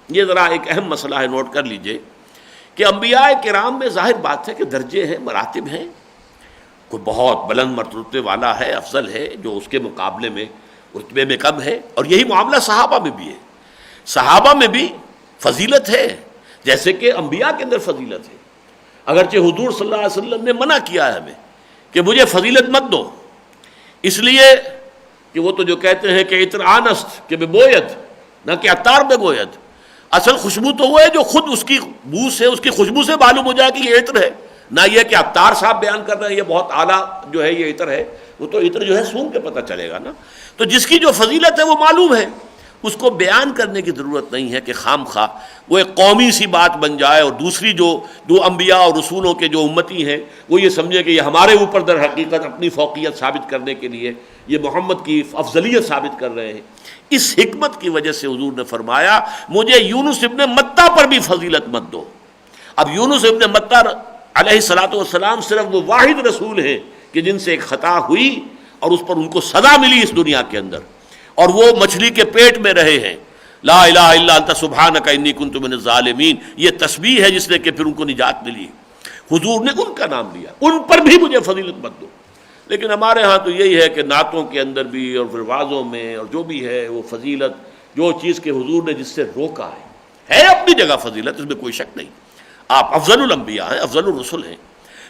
یہ ذرا ایک اہم مسئلہ ہے، نوٹ کر لیجئے کہ انبیاء کرام میں ظاہر بات ہے کہ درجے ہیں، مراتب ہیں، کوئی بہت بلند مرتبے والا ہے، افضل ہے، جو اس کے مقابلے میں رتبے میں کم ہے، اور یہی معاملہ صحابہ میں بھی ہے۔ صحابہ میں بھی فضیلت ہے، جیسے کہ انبیاء کے اندر فضیلت ہے، اگرچہ حضور صلی اللہ علیہ وسلم نے منع کیا ہے ہمیں کہ مجھے فضیلت مت دو، اس لیے کہ وہ تو جو کہتے ہیں کہ عطر آنست کہ بے بوید نہ کہ عطار بے گوید، اصل خوشبو تو وہ ہے جو خود اس کی بو سے، اس کی خوشبو سے معلوم ہو جائے کہ یہ عطر ہے، نہ یہ کہ عطار صاحب بیان کر رہے ہیں یہ بہت اعلیٰ جو ہے یہ عطر ہے، وہ تو عطر جو ہے سونگ کے پتہ چلے گا نا۔ تو جس کی جو فضیلت ہے وہ معلوم ہے، اس کو بیان کرنے کی ضرورت نہیں ہے کہ خام خواہ وہ ایک قومی سی بات بن جائے، اور دوسری جو انبیاء اور رسولوں کے جو امتی ہیں وہ یہ سمجھے کہ یہ ہمارے اوپر در حقیقت اپنی فوقیت ثابت کرنے کے لیے یہ محمد کی افضلیت ثابت کر رہے ہیں۔ اس حکمت کی وجہ سے حضور نے فرمایا مجھے یونس ابن متہ پر بھی فضیلت مت دو۔ اب یونس ابن متہ علیہ الصلوۃ والسلام صرف وہ واحد رسول ہیں کہ جن سے ایک خطا ہوئی اور اس پر ان کو سزا ملی اس دنیا کے اندر، اور وہ مچھلی کے پیٹ میں رہے ہیں، لا الہ الا انت سبحانک انی کنت من الظالمین، یہ تسبیح ہے جس نے کہ پھر ان کو نجات ملی۔ حضور نے ان کا نام لیا، ان پر بھی مجھے فضیلت مت دو۔ لیکن ہمارے ہاں تو یہی ہے کہ نعتوں کے اندر بھی اور پھر وعظوں میں اور جو بھی ہے وہ فضیلت، جو چیز کے حضور نے جس سے روکا ہے اپنی جگہ فضیلت، اس میں کوئی شک نہیں، آپ افضل الانبیاء ہیں، افضل الرسل ہیں،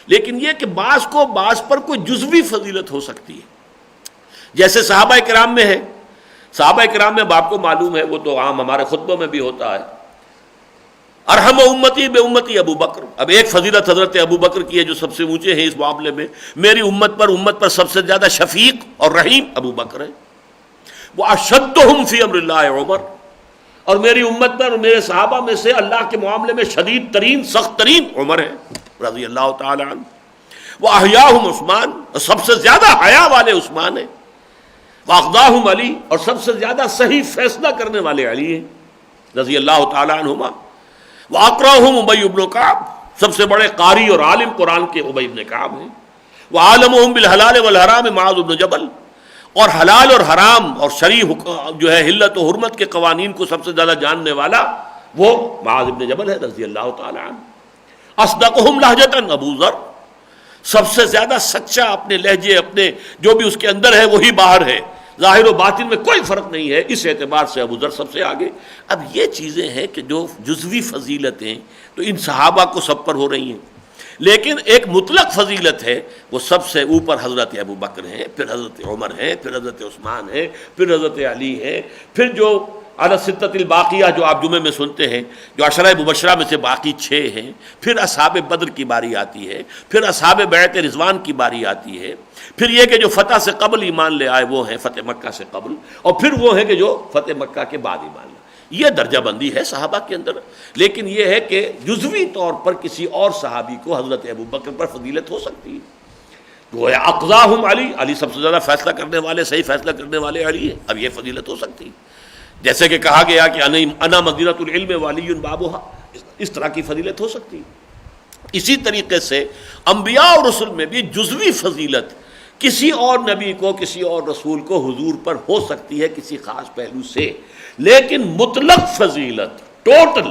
لیکن یہ کہ بعض کو بعض پر کوئی جزوی فضیلت ہو سکتی ہے، جیسے صحابہ کرام میں ہے۔ صحابہ کرام میں آپ کو معلوم ہے، وہ تو عام ہمارے خطبوں میں بھی ہوتا ہے، ارحم امتی بے امتی ابو بکر۔ اب ایک فضیلت حضرت ابو بکر کی ہے جو سب سے اونچے ہیں اس معاملے میں، میری امت پر سب سے زیادہ شفیق اور رحیم ابو بکر ہے۔ وہ اشدہم فی امر اللہ عمر، اور میری امت پر اور میرے صحابہ میں سے اللہ کے معاملے میں شدید ترین سخت ترین عمر ہے رضی اللہ تعالی عنہ۔ وہ احیاہم عثمان، اور سب سے زیادہ حیا والے عثمان ہیں۔ واقضاہم علی، اور سب سے زیادہ صحیح فیصلہ کرنے والے علی ہیں رضی اللہ تعالی عنہما۔ واقرأہم ابی بن کعب، سب سے بڑے قاری اور عالم قرآن کے ابی بن کعب ہیں۔ وعالمہم بالحلال والحرام معاذ بن جبل، اور حلال اور حرام اور شرعی جو ہے حلت و حرمت کے قوانین کو سب سے زیادہ جاننے والا وہ معاذ بن جبل ہے رضی اللہ تعالی عنہ۔ اصدقہم لہجۃ ابو ذر، سب سے زیادہ سچا اپنے لہجے، اپنے جو بھی اس کے اندر ہے وہی باہر ہے، ظاہر و باطن میں کوئی فرق نہیں ہے، اس اعتبار سے ابو ذر سب سے آگے۔ اب یہ چیزیں ہیں کہ جو جزوی فضیلتیں تو ان صحابہ کو سب پر ہو رہی ہیں، لیکن ایک مطلق فضیلت ہے، وہ سب سے اوپر حضرت ابو بکر ہیں، پھر حضرت عمر ہیں، پھر حضرت عثمان ہیں، پھر حضرت علی ہیں، پھر جو علی الستۃ الباقیہ جو آپ جمعے میں سنتے ہیں، جو عشرہ مبشرہ میں سے باقی 6 ہیں، پھر اصحاب بدر کی باری آتی ہے، پھر اصحاب بیعت رضوان کی باری آتی ہے، پھر یہ کہ جو فتح سے قبل ایمان لے آئے وہ ہیں فتح مکہ سے قبل، اور پھر وہ ہیں کہ جو فتح مکہ کے بعد ایمان لے۔ یہ درجہ بندی ہے صحابہ کے اندر، لیکن یہ ہے کہ جزوی طور پر کسی اور صحابی کو حضرت ابو بکر پر فضیلت ہو سکتی ہے، وہ اقضاہم علی، علی سب سے زیادہ فیصلہ کرنے والے، صحیح فیصلہ کرنے والے علی ہیں، اب یہ فضیلت ہو سکتی ہے، جیسے کہ کہا گیا کہ انا مدینۃ العلم وعلی بابھا، اس طرح کی فضیلت ہو سکتی ہے۔ اسی طریقے سے انبیاء اور رسل میں بھی جزوی فضیلت کسی اور نبی کو، کسی اور رسول کو حضور پر ہو سکتی ہے کسی خاص پہلو سے، لیکن مطلق فضیلت ٹوٹل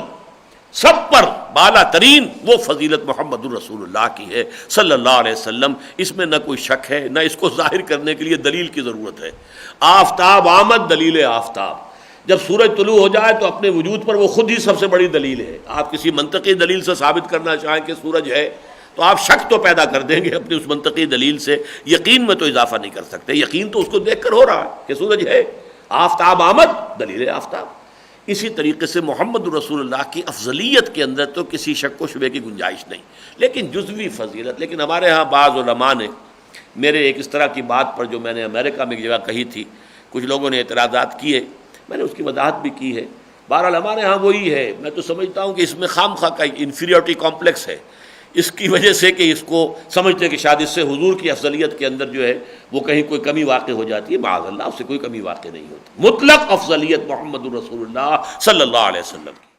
سب پر بالا ترین وہ فضیلت محمد الرسول اللہ کی ہے صلی اللہ علیہ وسلم، اس میں نہ کوئی شک ہے، نہ اس کو ظاہر کرنے کے لیے دلیل کی ضرورت ہے۔ آفتاب آمد، دلیل آفتاب، جب سورج طلوع ہو جائے تو اپنے وجود پر وہ خود ہی سب سے بڑی دلیل ہے۔ آپ کسی منطقی دلیل سے ثابت کرنا چاہیں کہ سورج ہے تو آپ شک تو پیدا کر دیں گے اپنی اس منطقی دلیل سے، یقین میں تو اضافہ نہیں کر سکتے، یقین تو اس کو دیکھ کر ہو رہا ہے کہ سورج ہے۔ آفتاب آمد، دلیل آفتاب۔ اسی طریقے سے محمد رسول اللہ کی افضلیت کے اندر تو کسی شک و شبے کی گنجائش نہیں، لیکن جزوی فضیلت۔ لیکن ہمارے ہاں بعض علماء نے میرے ایک اس طرح کی بات پر جو میں نے امریکہ میں ایک جگہ کہی تھی، کچھ لوگوں نے اعتراضات کیے، میں نے اس کی وضاحت بھی کی ہے۔ بہرحال ہمارے ہاں وہی ہے، میں تو سمجھتا ہوں کہ اس میں خام خواہ کا انفیریورٹی کمپلیکس ہے، اس کی وجہ سے کہ اس کو سمجھتے کہ شاید اس سے حضور کی افضلیت کے اندر جو ہے وہ کہیں کوئی کمی واقع ہو جاتی ہے، معاذ اللہ اس سے کوئی کمی واقع نہیں ہوتی۔ مطلق افضلیت محمد الرسول اللہ صلی اللہ علیہ وسلم کی۔